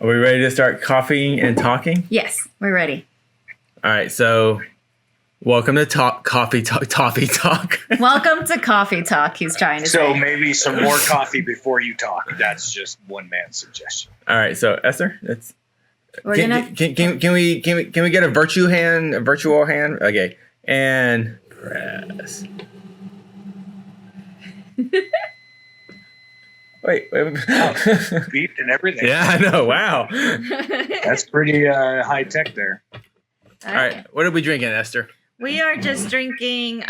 Are we ready to start coffeeing and talking? Yes, we're ready. All right, so welcome to Coffee Talk. Welcome to Coffee Talk, he's trying to say. So maybe some more coffee before you talk. That's just one man's suggestion. All right, so Esther, can we get a virtual hand? Okay, and press. Wait. Wow, beeped and everything. Yeah, I know. Wow. That's pretty high tech there. All right. What are we drinking, Esther? We are just drinking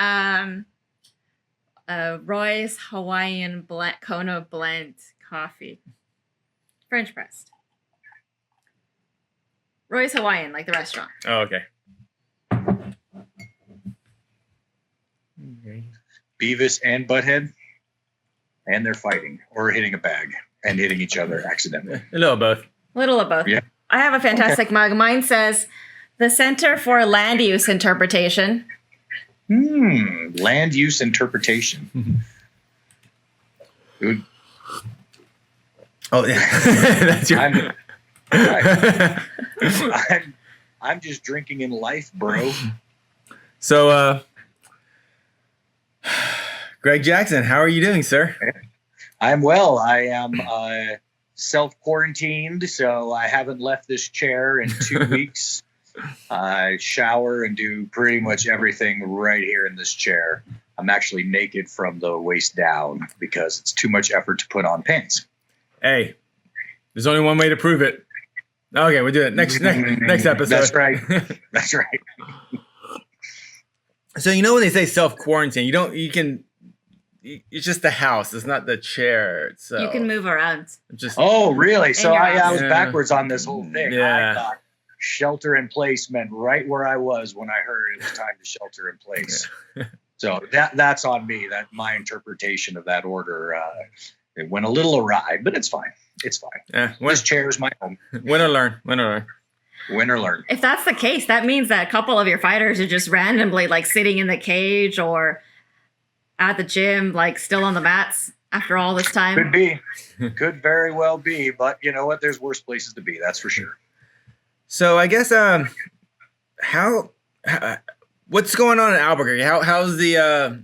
Roy's Hawaiian Kona Blend coffee. French pressed. Roy's Hawaiian, like the restaurant. Oh, okay. Beavis and Butthead. And they're fighting or hitting a bag and hitting each other accidentally. A little of both. Little of both. Yeah. I have a fantastic mug. Mine says, the Center for Land Use Interpretation. Land use interpretation. Good. Oh, yeah. That's your... I'm just drinking in life, bro. So, Greg Jackson, how are you doing, sir? I'm well. I am self-quarantined, so I haven't left this chair in 2 weeks. I shower and do pretty much everything right here in this chair. I'm actually naked from the waist down because it's too much effort to put on pants. Hey, there's only one way to prove it. Okay, we'll do it next episode. That's right. That's right. So when they say self-quarantine, it's just the house. It's not the chair. So You can move around. Oh, really? So I was Yeah. backwards on this whole thing. Yeah. I thought shelter in place meant right where I was when I heard it was time to shelter in place. Yeah. So that's on me. That my interpretation of that order it went a little awry, but it's fine. It's fine. Yeah, This chair is my home. Win or learn. Win or learn. Win or learn. If that's the case, that means that a couple of your fighters are just randomly like sitting in the cage or at the gym, like still on the mats after all this time. Could be. Could very well be. But you know what? There's worse places to be. That's for sure. So I guess what's going on in Albuquerque? How's the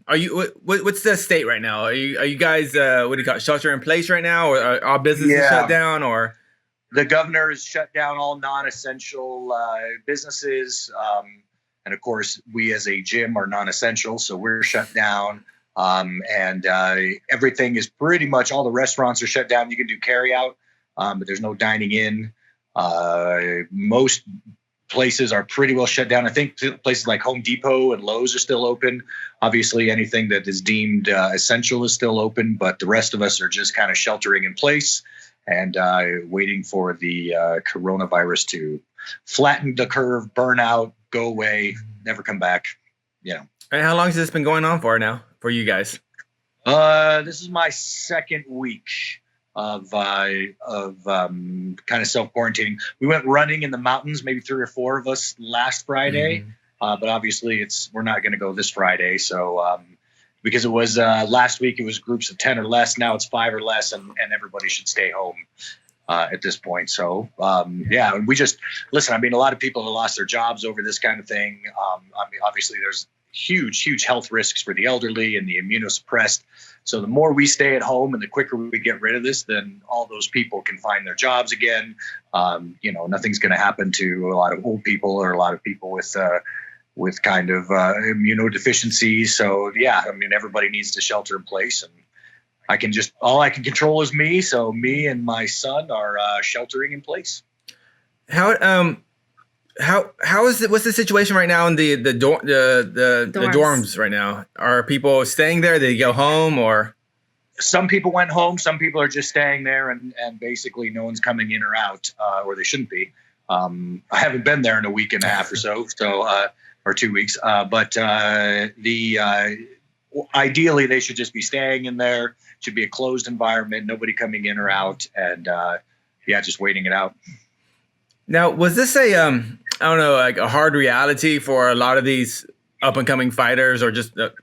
what's the state right now? Are you guys what do you call it, shelter in place right now, or are all businesses shut down, or the governor has shut down all non-essential businesses, and of course we as a gym are non-essential, so we're shut down. And everything is pretty much, all the restaurants are shut down. You can do carry out, but there's no dining in. Most places are pretty well shut down. I think places like Home Depot and Lowe's are still open. Obviously, anything that is deemed essential is still open, but the rest of us are just kind of sheltering in place and waiting for the coronavirus to flatten the curve, burn out, go away, never come back. And how long has this been going on for now for you guys? This is my second week of kind of self-quarantining. We went running in the mountains, maybe 3 or 4 of us last Friday, but obviously we're not going to go this Friday. So because it was last week, it was groups of 10 or less. Now it's 5 or less, and everybody should stay home at this point. So and we just listen. I mean, a lot of people have lost their jobs over this kind of thing. I mean, obviously there's huge health risks for the elderly and the immunosuppressed. So the more we stay at home and the quicker we get rid of this, then all those people can find their jobs again. Nothing's going to happen to a lot of old people or a lot of people with kind of immunodeficiencies. So I mean, everybody needs to shelter in place, and all I can control is me. So me and my son are sheltering in place. How is it? What's the situation right now in the dorms right now? Are people staying there? Did they go home, or? Some people went home. Some people are just staying there, and basically no one's coming in or out, or they shouldn't be. I haven't been there in a week and a half or so, or 2 weeks. But ideally they should just be staying in there. It should be a closed environment, nobody coming in or out, and just waiting it out. Now, was this like a hard reality for a lot of these up and coming fighters, or just the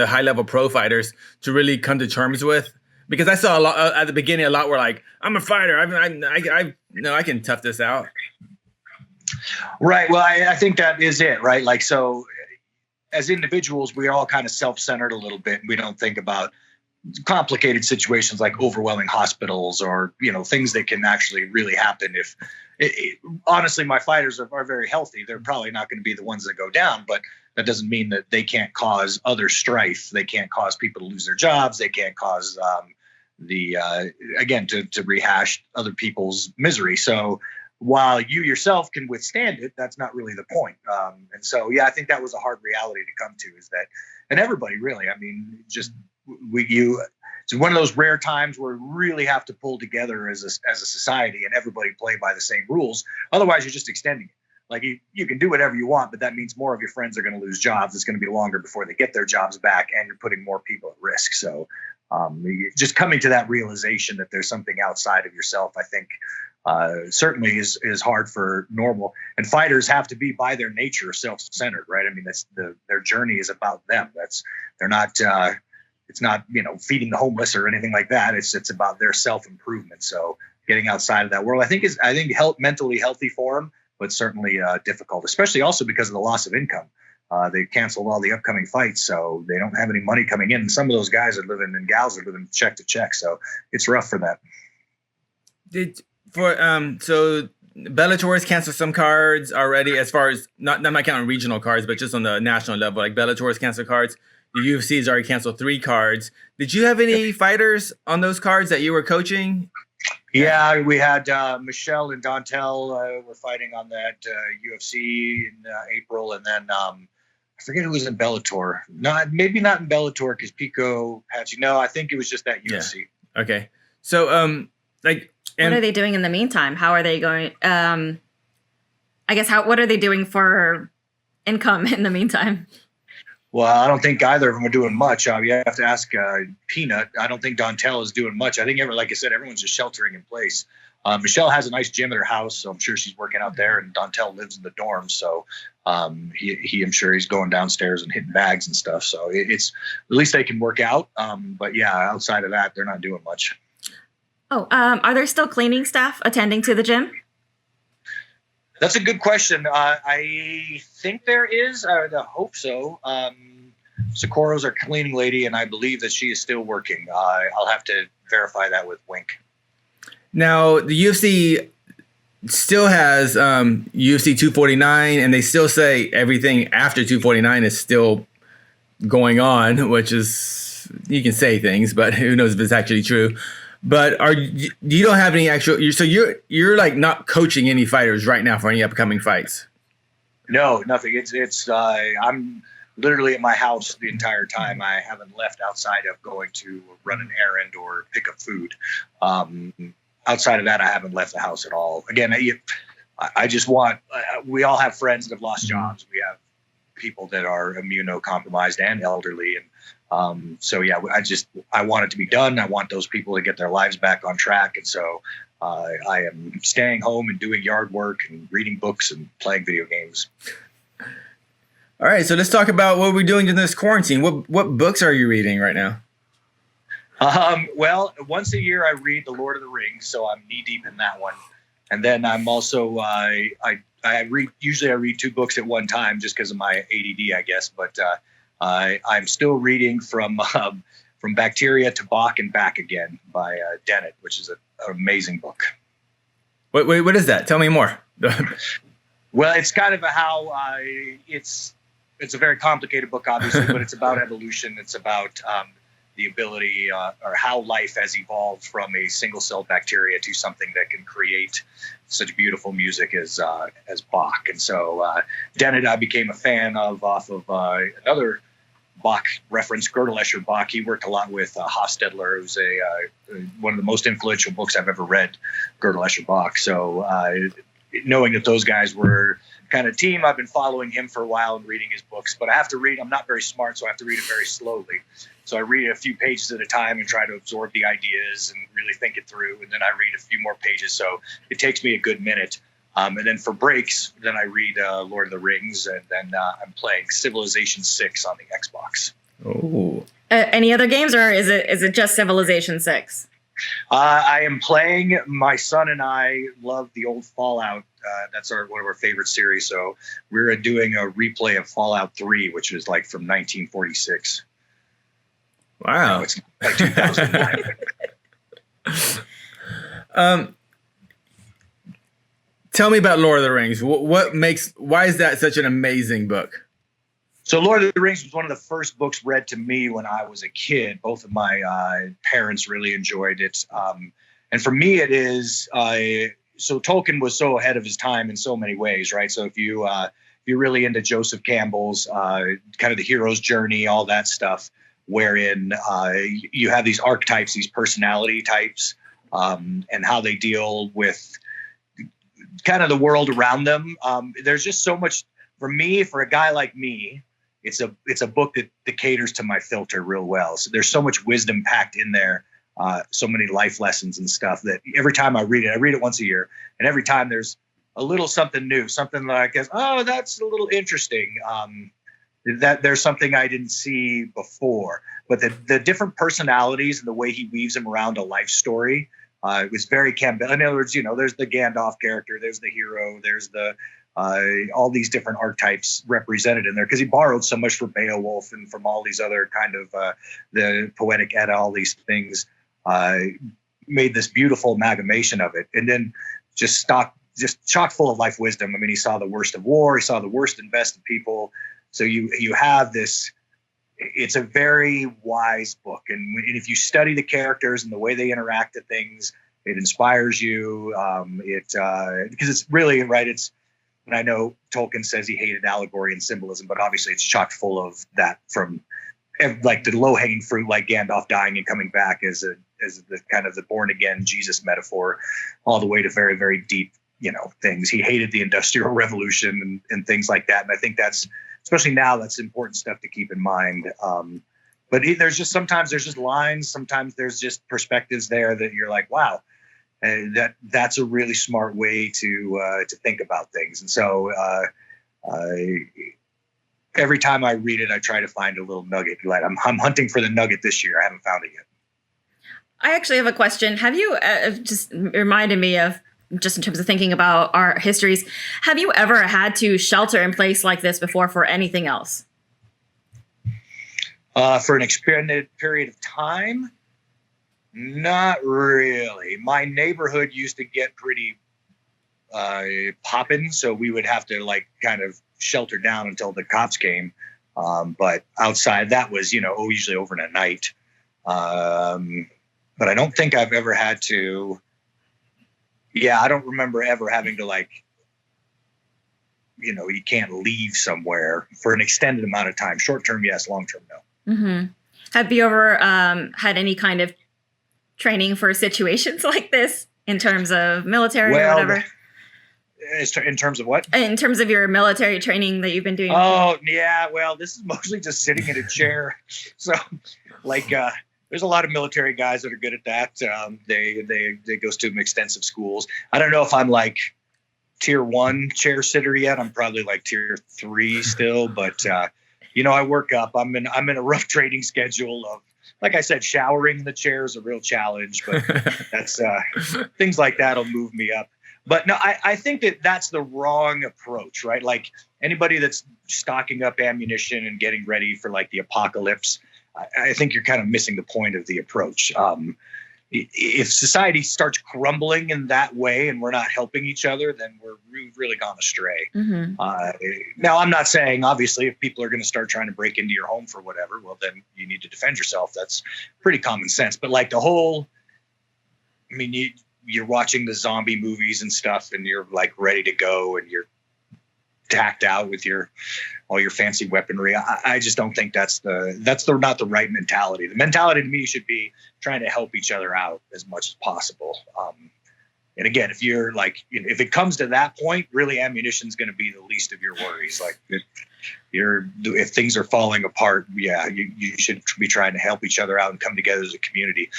high level pro fighters to really come to terms with Because I saw a lot at the beginning. A lot were like, "I'm a fighter. I can tough this out." Right. Well, I think that is it. Right. Like, so as individuals, we're all kind of self-centered a little bit. We don't think about complicated situations like overwhelming hospitals or, things that can actually really happen. If honestly, my fighters are very healthy. They're probably not going to be the ones that go down, but that doesn't mean that they can't cause other strife. They can't cause people to lose their jobs. They can't cause again, to rehash other people's misery. So while you yourself can withstand it, that's not really the point. And so, yeah, I think that was a hard reality to come to, is that, and everybody really, I mean, just it's one of those rare times where we really have to pull together as a society and everybody play by the same rules. Otherwise, you're just extending it. Like you can do whatever you want, but that means more of your friends are going to lose jobs. It's going to be longer before they get their jobs back, and you're putting more people at risk. So just coming to that realization that there's something outside of yourself, I think, certainly is hard for normal. And fighters have to be, by their nature, self-centered, right? I mean, their journey is about them. They're not. It's not, feeding the homeless or anything like that. It's about their self-improvement. So getting outside of that world, I think mentally healthy for them, but certainly difficult, especially also because of the loss of income. They canceled all the upcoming fights, so they don't have any money coming in. And some of those guys are living, and gals are living check to check. So it's rough for them. So Bellator has canceled some cards already, as far as not counting regional cards, but just on the national level. Like Bellator has canceled cards. The UFC has already canceled 3 cards. Did you have any fighters on those cards that you were coaching? Yeah, we had Michelle and Dontel were fighting on that UFC in April, and then I forget who was in Bellator. Maybe not in Bellator because Pico Pachi. No, I think it was just that UFC. Yeah. Okay, so what are they doing in the meantime? How are they going? I guess what are they doing for income in the meantime? Well, I don't think either of them are doing much. You have to ask Peanut. I don't think Dontel is doing much. I think, like I said, everyone's just sheltering in place. Michelle has a nice gym at her house, so I'm sure she's working out there. And Dontel lives in the dorm, so I'm sure he's going downstairs and hitting bags and stuff. So it's at least they can work out. But yeah, outside of that, they're not doing much. Oh, are there still cleaning staff attending to the gym? That's a good question. I think there is. I hope so. Socorro's our cleaning lady, and I believe that she is still working. I'll have to verify that with Wink. Now, the UFC still has UFC 249, and they still say everything after 249 is still going on, which is, you can say things, but who knows if it's actually true. But you don't have any actual? So you're like not coaching any fighters right now for any upcoming fights? No, nothing. It's I'm literally at my house the entire time. I haven't left outside of going to run an errand or pick up food. Outside of that, I haven't left the house at all. Again, I just want. We all have friends that have lost jobs. We have people that are immunocompromised and elderly, and so yeah, I want it to be done. I want those people to get their lives back on track. And so I am staying home and doing yard work and reading books and playing video games. All right. So let's talk about what we're doing in this quarantine. What books are you reading right now? Well, once a year I read The Lord of the Rings. So I'm knee deep in that one. And then I'm also, I read 2 books at one time just because of my ADD, I guess. But I'm still reading from Bacteria to Bach and Back Again by Dennett, which is an amazing book. What is that? Tell me more. Well, it's kind of it's a very complicated book, obviously, but it's about evolution. It's about the ability or how life has evolved from a single-celled bacteria to something that can create such beautiful music as Bach. And so Dennett, I became a fan of off of another Bach reference, Gödel Escher Bach. He worked a lot with Hofstadter, who's one of the most influential books I've ever read, Gödel Escher Bach. So knowing that those guys were kind of team, I've been following him for a while and reading his books. But I have to read. I'm not very smart, so I have to read it very slowly. So I read a few pages at a time and try to absorb the ideas and really think it through. And then I read a few more pages. So it takes me a good minute. And then for breaks, then I read Lord of the Rings, and then I'm playing Civilization 6 on the Xbox. Oh, Any other games, or is it just Civilization 6? I am playing. My son and I love the old Fallout. That's one of our favorite series. So we're doing a replay of Fallout 3, which was like from 1946. Wow. No, it's like 2009. Tell me about Lord of the Rings. Why is that such an amazing book? So Lord of the Rings was one of the first books read to me when I was a kid. Both of my parents really enjoyed it. And for me, it is, so Tolkien was so ahead of his time in so many ways, right? So if you're really into Joseph Campbell's kind of the hero's journey, all that stuff, wherein you have these archetypes, these personality types, and how they deal with kind of the world around them. There's just so much for me, for a guy like me. It's a book that caters to my filter real well. So there's so much wisdom packed in there, so many life lessons and stuff that every time I read it once a year, and every time there's a little something new, something that I guess, oh, that's a little interesting. That there's something I didn't see before, but the different personalities and the way he weaves them around a life story was very Campbell. In other words, there's the Gandalf character, there's the hero, there's the all these different archetypes represented in there, because he borrowed so much from Beowulf and from all these other kind of the Poetic Edda, all these things, made this beautiful amalgamation of it, and then just chock full of life wisdom. I mean, he saw the worst of war, he saw the worst and best of people. So you have this. It's a very wise book, and if you study the characters and the way they interact with things, it inspires you. Because it's really right. And I know Tolkien says he hated allegory and symbolism, but obviously it's chock full of that, from like the low-hanging fruit, like Gandalf dying and coming back as the kind of the born-again Jesus metaphor, all the way to very, very deep, things. He hated the Industrial Revolution and things like that. And I think that's, especially now, that's important stuff to keep in mind. But there's just lines, sometimes there's just perspectives there that you're like, wow. And that's a really smart way to think about things. And so every time I read it, I try to find a little nugget. Like I'm hunting for the nugget this year. I haven't found it yet. I actually have a question. Have you just reminded me of, just in terms of thinking about our histories, have you ever had to shelter in place like this before for anything else? For an extended period of time? Not really. My neighborhood used to get pretty poppin', so we would have to kind of shelter down until the cops came. But outside, that was usually over in a night. But I don't think I've ever had to. Yeah, I don't remember ever having to you can't leave somewhere for an extended amount of time. Short term, yes. Long term, no. Mm-hmm. Have you ever had any kind of training for situations like this in terms of military or whatever? In terms of what? In terms of your military training that you've been doing? Oh, yeah. Well, this is mostly just sitting in a chair. So, there's a lot of military guys that are good at that. They go to extensive schools. I don't know if I'm tier 1 chair sitter yet. I'm probably tier 3 still, but I work up. I'm in a rough training schedule of, like I said, showering in the chair is a real challenge, but that's things like that'll move me up. But no, I think that's the wrong approach, right? Like anybody that's stocking up ammunition and getting ready for the apocalypse, I think you're kind of missing the point of the approach. If society starts crumbling in that way and we're not helping each other, then we've really gone astray. Mm-hmm. Now, I'm not saying, obviously, if people are going to start trying to break into your home for whatever, well, then you need to defend yourself. That's pretty common sense. But you're watching the zombie movies and stuff, and you're ready to go, and you're tacked out with all your fancy weaponry. I just don't think that's not the right mentality. The mentality to me should be trying to help each other out as much as possible. And again, if you're if it comes to that point, really ammunition is going to be the least of your worries. If things are falling apart, yeah, you should be trying to help each other out and come together as a community.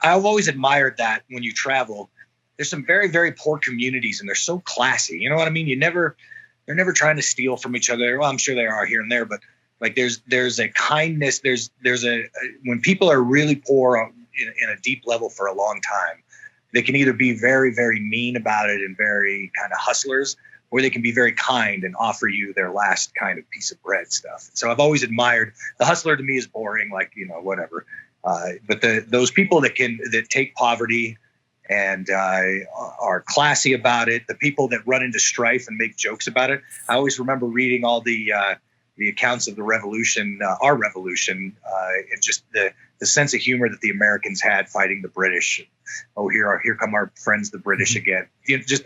I've always admired that when you travel. There's some very, very poor communities, and they're so classy. You know what I mean? They're never trying to steal from each other. Well, I'm sure they are here and there, but Like there's a kindness. There's when people are really poor in a deep level for a long time, they can either be very, very mean about it and very kind of hustlers, or they can be very kind and offer you their last kind of piece of bread stuff. So I've always admired the hustler. To me is boring, like, whatever. But those people that take poverty and are classy about it, the people that run into strife and make jokes about it. I always remember reading all the accounts of the revolution, our revolution, and just the sense of humor that the Americans had fighting the British. Oh, here come our friends, the British again. Just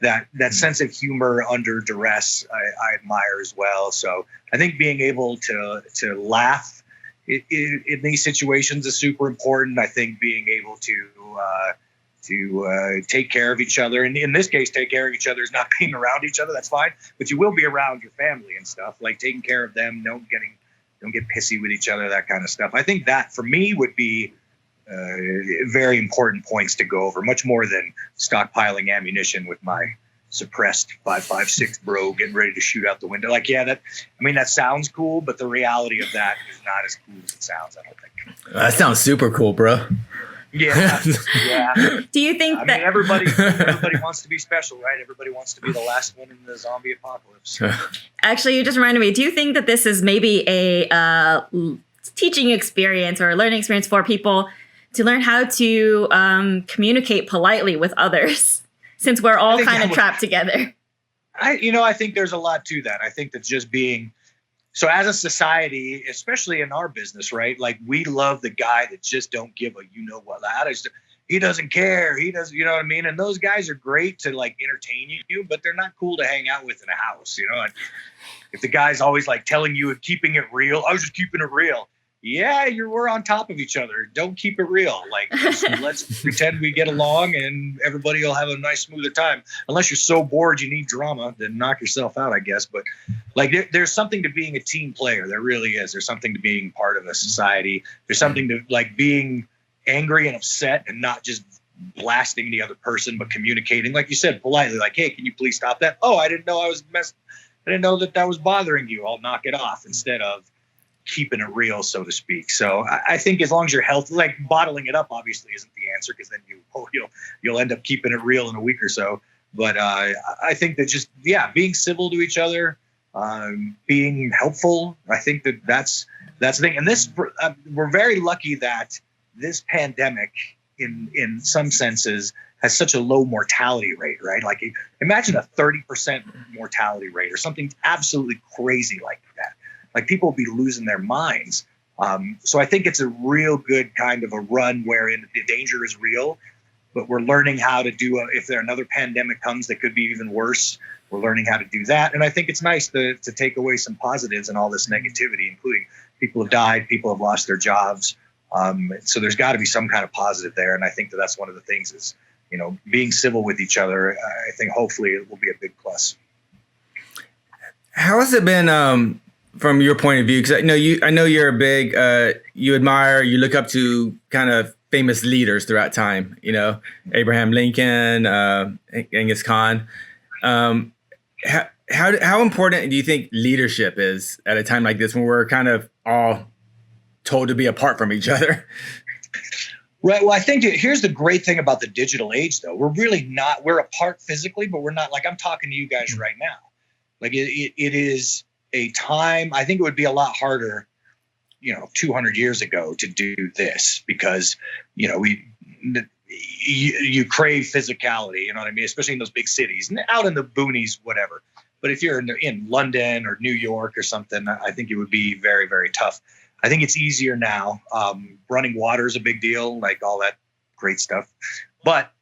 that sense of humor under duress, I admire as well. So I think being able to laugh in these situations is super important. I think being able to take care of each other, and in this case, take care of each other is not being around each other. That's fine, but you will be around your family and stuff, like taking care of them. Don't get pissy with each other, that kind of stuff. I think that for me would be very important points to go over, much more than stockpiling ammunition with my suppressed 5.56 bro getting ready to shoot out the window. Like, yeah, that sounds cool, but the reality of that is not as cool as it sounds, I don't think. That sounds super cool, bro. Yeah. Do you think I mean, everybody wants to be special, right? Everybody wants to be the last one in the zombie apocalypse. Actually, you just reminded me. Do you think that this is maybe a teaching experience or a learning experience for people to learn how to communicate politely with others, since we're all kind of trapped together? I think there's a lot to that. I think that just being so as a society, especially in our business, right? Like, we love the guy that just don't give a what. He doesn't care. He doesn't, you know what I mean? And those guys are great to like entertain you, but they're not cool to hang out with in a house, And if the guy's always like telling you and keeping it real, I was just keeping it real. Yeah, we're on top of each other. Don't keep it real. Like, let's pretend we get along and everybody will have a nice, smoother time. Unless you're so bored you need drama, then knock yourself out, I guess. But like, there's something to being a team player. There really is. There's something to being part of a society. There's something to like being angry and upset and not just blasting the other person, but communicating, like you said, politely. Like, hey, can you please stop that? Oh, I didn't know I didn't know that was bothering you. I'll knock it off, instead of keeping it real, so to speak. So I think as long as you're healthy, like bottling it up obviously isn't the answer, because then you'll end up keeping it real in a week or so. But I think that just being civil to each other, being helpful, I think that's the thing. And this we're very lucky that this pandemic, in some senses, has such a low mortality rate, right? Like, imagine a 30% mortality rate or something absolutely crazy like that. Like, people will be losing their minds. So I think it's a real good kind of a run wherein the danger is real, but we're learning how to do if there another pandemic comes that could be even worse, we're learning how to do that. And I think it's nice to take away some positives in all this negativity, including people have died, people have lost their jobs. So there's got to be some kind of positive there. And I think that's one of the things is, being civil with each other. I think hopefully it will be a big plus. How has it been, from your point of view? Because I know you're a big, you admire, you look up to kind of famous leaders throughout time. Abraham Lincoln, Genghis Khan. How important do you think leadership is at a time like this, when we're kind of all told to be apart from each other? Right. Well, I think here's the great thing about the digital age, though. We're really not. We're apart physically, but we're not. Like, I'm talking to you guys right now. Like, it is a time. I think it would be a lot harder, 200 years ago to do this, because, you crave physicality, you know what I mean? Especially in those big cities and out in the boonies, whatever. But if you're in London or New York or something, I think it would be very, very tough. I think it's easier now. Running water is a big deal, like all that great stuff. But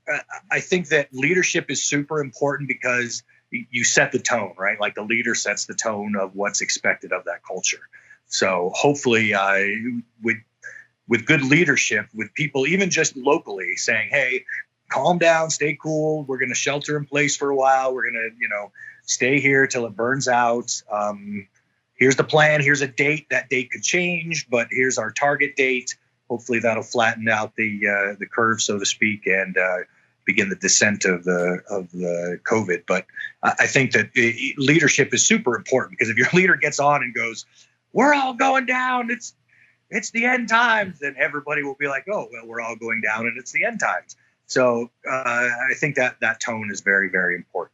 I think that leadership is super important, because you set the tone, right? Like, the leader sets the tone of what's expected of that culture. So hopefully with good leadership, with people, even just locally saying, hey, calm down, stay cool. We're going to shelter in place for a while. We're going to, stay here till it burns out. Here's the plan. Here's a date. That date could change, but here's our target date. Hopefully that'll flatten out the curve, so to speak, and begin the descent of the COVID. But I think that leadership is super important, because if your leader gets on and goes, we're all going down. It's the end times. Then everybody will be like, oh, well, we're all going down and it's the end times. So I think that tone is very, very important.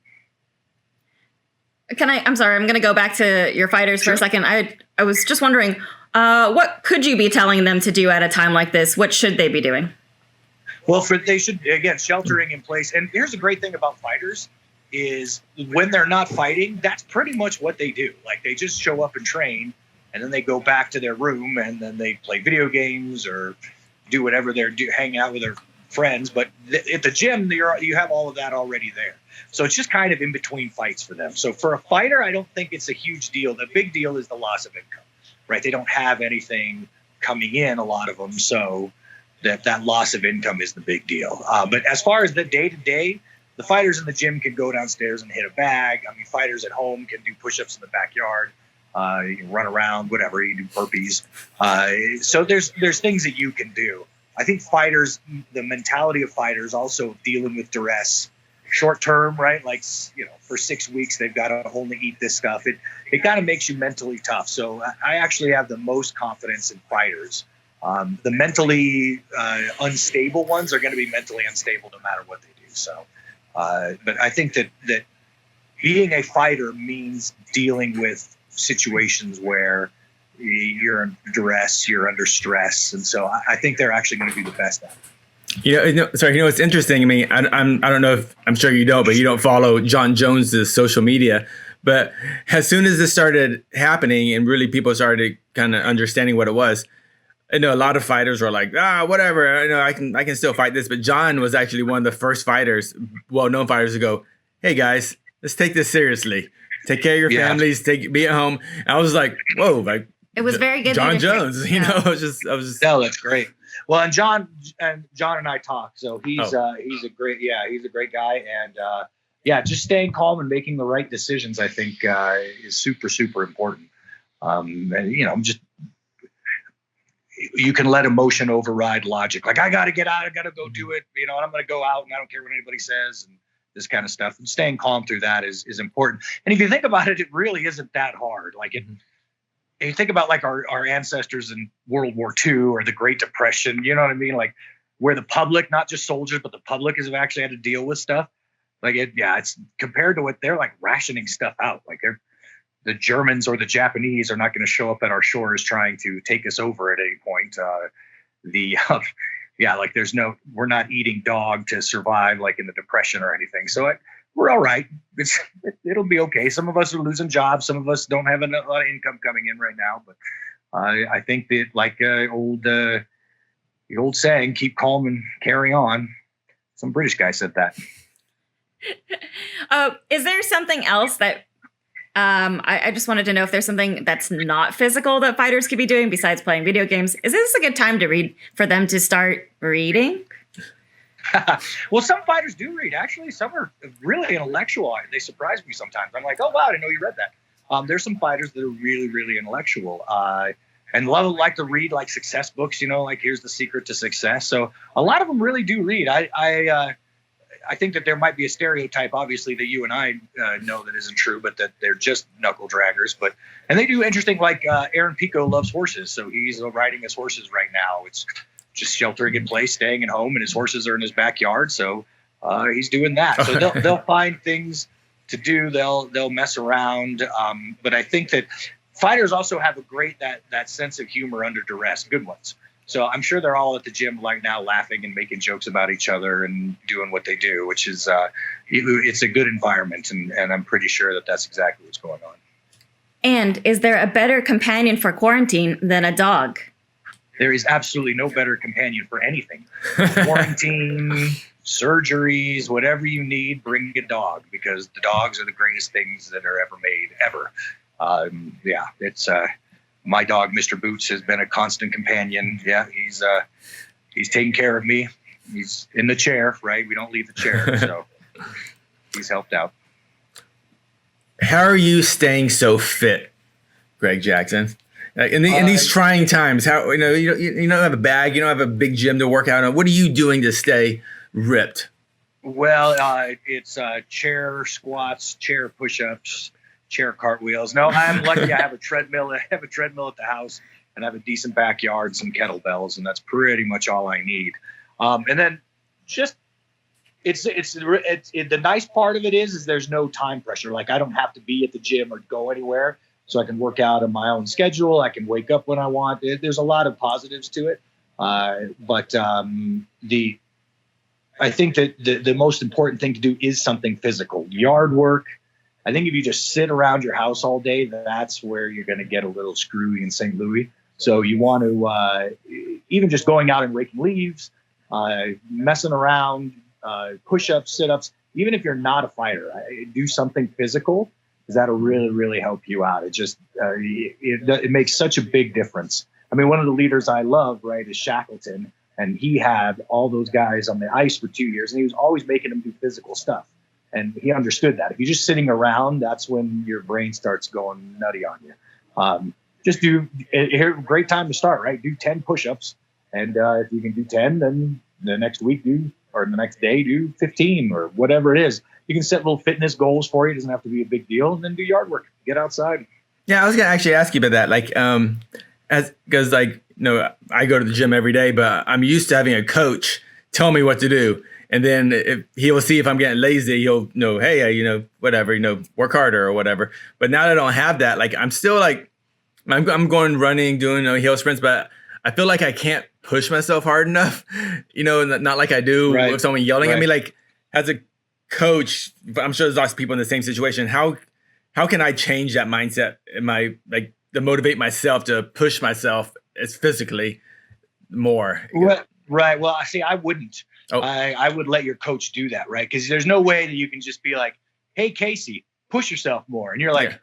I'm sorry, I'm going to go back to your fighters for a second. I was just wondering, what could you be telling them to do at a time like this? What should they be doing? Well, they should, again, sheltering in place. And here's the great thing about fighters is when they're not fighting, that's pretty much what they do. Like, they just show up and train, and then they go back to their room, and then they play video games or do whatever they're hanging out with their friends. But at the gym, you have all of that already there. So it's just kind of in between fights for them. So for a fighter, I don't think it's a huge deal. The big deal is the loss of income, right? They don't have anything coming in, a lot of them. So that loss of income is the big deal. But as far as the day-to-day, the fighters in the gym can go downstairs and hit a bag. I mean, fighters at home can do push-ups in the backyard. You can run around, whatever. You do burpees. So there's things that you can do. I think fighters, the mentality of fighters, also dealing with duress, short term, right? Like, for 6 weeks they've got to only eat this stuff. It kind of makes you mentally tough. So I actually have the most confidence in fighters. The mentally unstable ones are going to be mentally unstable no matter what they do. So, but I think that being a fighter means dealing with situations where you're in duress, you're under stress, and so I think they're actually going to be the best at it. Sorry, it's interesting. I mean, I don't know if, I'm sure you don't, but you don't follow John Jones's social media. But as soon as this started happening and really people started kind of understanding what it was, I know a lot of fighters were like, whatever, I can still fight this. But John was actually one of the first fighters, well-known fighters, to go, hey guys, let's take this seriously. Take care of your families. Be at home. And I was like, whoa, like, it was very good. John Jones, I was just. No, that's great. Well, and John and I talk, so he's a great guy, and just staying calm and making the right decisions, I think, is super, super important. And just, you can let emotion override logic. Like, I got to get out, I got to go do it, and I'm going to go out and I don't care what anybody says, and this kind of stuff. And staying calm through that is important. And if you think about it, it really isn't that hard. Like, you think about like our ancestors in World War II or the Great Depression, you know what I mean? Like, where the public, not just soldiers, but the public has actually had to deal with stuff. Like, it's compared to what they're like rationing stuff out. Like, the Germans or the Japanese are not going to show up at our shores trying to take us over at any point. Like, we're not eating dog to survive, like in the Depression or anything. So we're all right. It'll be okay. Some of us are losing jobs. Some of us don't have a lot of income coming in right now. But I think that, like, the old saying, keep calm and carry on. Some British guy said that. Is there something else that I just wanted to know if there's something that's not physical that fighters could be doing besides playing video games? Is this a good time to read for them to start reading? Well, some fighters do read. Actually, some are really intellectual. They surprise me sometimes. I'm like, oh, wow, I didn't know you read that. There's some fighters that are really, really intellectual and like to read like success books, like Here's the Secret to Success. So a lot of them really do read. I think that there might be a stereotype, obviously, that you and I know that isn't true, but that they're just knuckle draggers. And they do interesting, like Aaron Pico loves horses. So he's riding his horses right now. It's just sheltering in place, staying at home, and his horses are in his backyard. So he's doing that. So they'll find things to do. They'll mess around. But I think that fighters also have a great that sense of humor under duress, good ones. So I'm sure they're all at the gym right now laughing and making jokes about each other and doing what they do, which is it's a good environment. And I'm pretty sure that that's exactly what's going on. And is there a better companion for quarantine than a dog? There is absolutely no better companion for anything. Quarantine, surgeries, whatever you need, bring a dog, because the dogs are the greatest things that are ever made, ever. It's my dog, Mr. Boots, has been a constant companion. Yeah, he's taking care of me. He's in the chair, right? We don't leave the chair, so he's helped out. How are you staying so fit, Greg Jackson? In these trying times, how you don't have a bag, you don't have a big gym to work out on. What are you doing to stay ripped? Well, it's chair squats, chair push-ups, chair cartwheels. No, I'm lucky. I have a treadmill. I have a treadmill at the house, and I have a decent backyard, some kettlebells, and that's pretty much all I need. And then just the nice part of it is there's no time pressure. Like I don't have to be at the gym or go anywhere, so I can work out on my own schedule. I can wake up when I want. There's a lot of positives to it. But I think that the most important thing to do is something physical. Yard work. I think if you just sit around your house all day, that's where you're going to get a little screwy in St. Louis. So you want to even just going out and raking leaves, messing around, push-ups, sit-ups. Even if you're not a fighter, do something physical, because that'll really, really help you out. It just it makes such a big difference. I mean, one of the leaders I love, right, is Shackleton, and he had all those guys on the ice for 2 years, and he was always making them do physical stuff. And he understood that. If you're just sitting around, that's when your brain starts going nutty on you. Just do here. Great time to start, right? Do 10 push-ups, and if you can do 10, then the next week the next day do 15 or whatever it is. You can set little fitness goals for you. It doesn't have to be a big deal. And then do yard work. Get outside. Yeah, I was gonna actually ask you about that. Like, because I go to the gym every day, but I'm used to having a coach tell me what to do. And then if he will see if I'm getting lazy, he'll know, hey, whatever, work harder or whatever. But now that I don't have that, like, I'm still like, I'm going running, doing hill sprints, but I feel like I can't push myself hard enough, not like I do with someone yelling at me. Like, as a coach, I'm sure there's lots of people in the same situation. How can I change that mindset? To motivate myself to push myself as physically more? Right. Well, see, I wouldn't. Oh. I would let your coach do that, right? Because there's no way that you can just be like, hey, Casey, push yourself more. And you're like,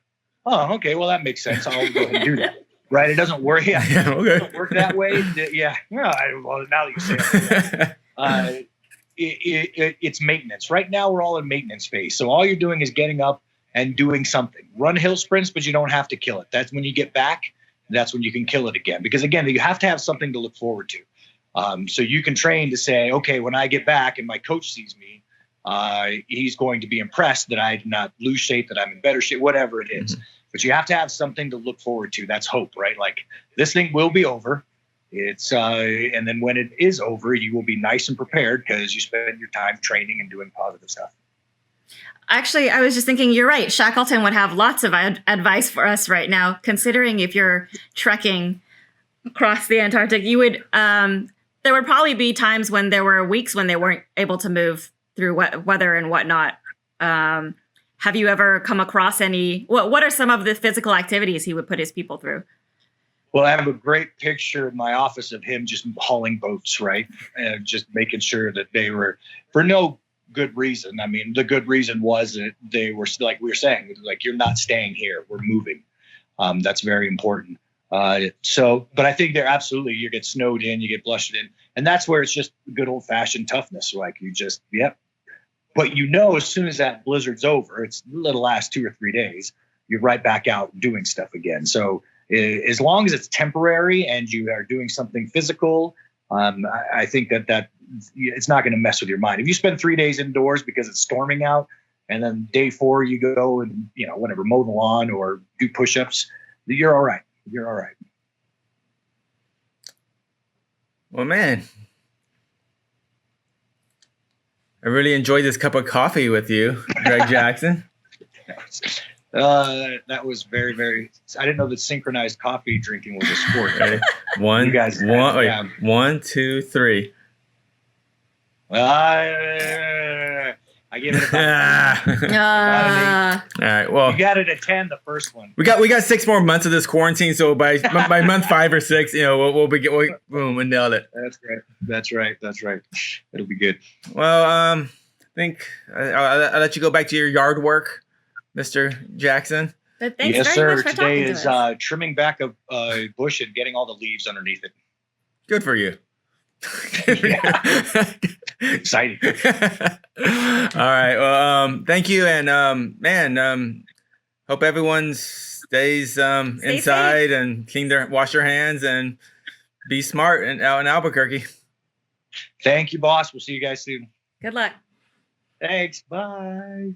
oh, okay, well, that makes sense. I'll go ahead and do that. Right? It doesn't work. Yeah, okay. It doesn't work that way. Yeah. Well, now that you say it, it's maintenance. Right now, we're all in maintenance phase. So all you're doing is getting up and doing something. Run hill sprints, but you don't have to kill it. That's when you get back. That's when you can kill it again. Because, again, you have to have something to look forward to. So you can train to say, okay, when I get back and my coach sees me, he's going to be impressed that I did not lose shape, that I'm in better shape, whatever it is. Mm-hmm. But you have to have something to look forward to. That's hope, right? Like, this thing will be over. And then when it is over, you will be nice and prepared because you spend your time training and doing positive stuff. Actually, I was just thinking, you're right. Shackleton would have lots of advice for us right now, considering if you're trekking across the Antarctic, you would, there would probably be times when there were weeks when they weren't able to move through weather and whatnot. Have you ever come across what are some of the physical activities he would put his people through? Well, I have a great picture in my office of him just hauling boats, right? And just making sure that they were, for no good reason. I mean, the good reason was that they were, like we were saying, like, you're not staying here, we're moving. That's very important. But I think you get snowed in, you get blushed in, and that's where it's just good old fashioned toughness. Like, you just, But as soon as that blizzard's over, it'll last 2 or 3 days, you're right back out doing stuff again. So as long as it's temporary and you are doing something physical, I think that it's not going to mess with your mind. If you spend 3 days indoors because it's storming out, and then day 4 you go and mow the lawn or do push-ups, you're all right. You're all right. Well, man, I really enjoyed this cup of coffee with you, Greg Jackson. That was very, very. I didn't know that synchronized coffee drinking was a sport. Right? One, two, three. Well, I give it an 8. All right. Well, you got it at 10. The first one. We got 6 more months of this quarantine, so by month 5 or 6, we'll nail it. That's right. It'll be good. Well, I think I'll let you go back to your yard work, Mr. Jackson. But thanks yes, very sir. much for Today talking is to us. Trimming back a bush and getting all the leaves underneath it. Good for you. Exciting. All right. Well, thank you, and hope everyone stays inside safe. And wash their hands and be smart out in Albuquerque. Thank you, boss. We'll see you guys soon. Good luck. Thanks. Bye.